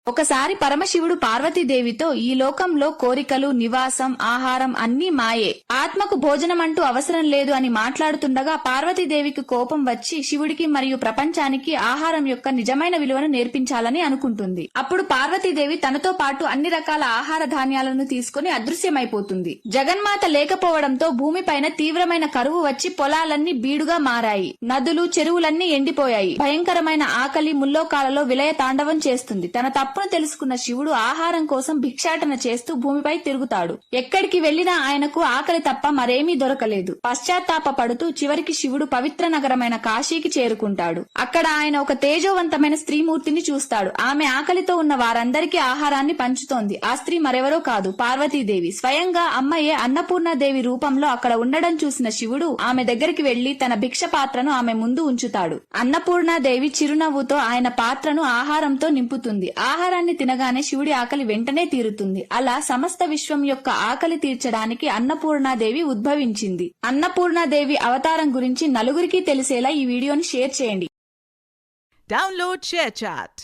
ఒకసారి పరమశివుడు పార్వతీదేవితో ఈ లోకంలో కోరికలు, నివాసం, ఆహారం అన్నీ మాయే, ఆత్మకు భోజనం అంటూ అవసరం లేదు అని మాట్లాడుతుండగా పార్వతీదేవికి కోపం వచ్చి శివుడికి మరియు ప్రపంచానికి ఆహారం యొక్క నిజమైన విలువను నేర్పించాలని అనుకుంటుంది. అప్పుడు పార్వతీదేవి తనతో పాటు అన్ని రకాల ఆహార ధాన్యాలను తీసుకుని అదృశ్యమైపోతుంది. జగన్మాత లేకపోవడంతో భూమిపైన తీవ్రమైన కరువు వచ్చి పొలాలన్నీ బీడుగా మారాయి. నదులు, చెరువులన్నీ ఎండిపోయాయి. భయంకరమైన ఆకలి ముల్లోకాలలో విలయ తాండవం చేస్తుంది. తన తప్పును తెలుసుకున్న శివుడు ఆహారం కోసం భిక్షాటన చేస్తూ భూమిపై తిరుగుతాడు. ఎక్కడికి వెళ్లినా ఆయనకు ఆకలి తప్ప మరేమీ దొరకలేదు. పశ్చాత్తాప పడుతూ చివరికి శివుడు పవిత్ర నగరమైన కాశీకి చేరుకుంటాడు. అక్కడ ఆయన ఒక తేజోవంతమైన స్త్రీమూర్తిని చూస్తాడు. ఆమె ఆకలితో ఉన్న వారందరికీ ఆహారాన్ని పంచుతోంది. ఆ స్త్రీ మరెవరో కాదు, పార్వతీదేవి. స్వయంగా అమ్మయే అన్నపూర్ణాదేవి రూపంలో అక్కడ ఉండడం చూసిన శివుడు ఆమె దగ్గరికి వెళ్లి తన భిక్ష పాత్రను ఆమె ముందు ఉంచుతాడు. అన్నపూర్ణాదేవి చిరునవ్వుతో ఆయన పాత్రను ఆహారంతో నింపుతుంది. ఆహారాన్ని తినగానే శివుడి ఆకలి వెంటనే తీరుతుంది. అలా సమస్త విశ్వం యొక్క ఆకలి తీర్చడానికి అన్నపూర్ణాదేవి ఉద్భవించింది. అన్నపూర్ణాదేవి అవతారం గురించి నలుగురికి తెలిసేలా ఈ వీడియోని షేర్ చేయండి. Download share chat.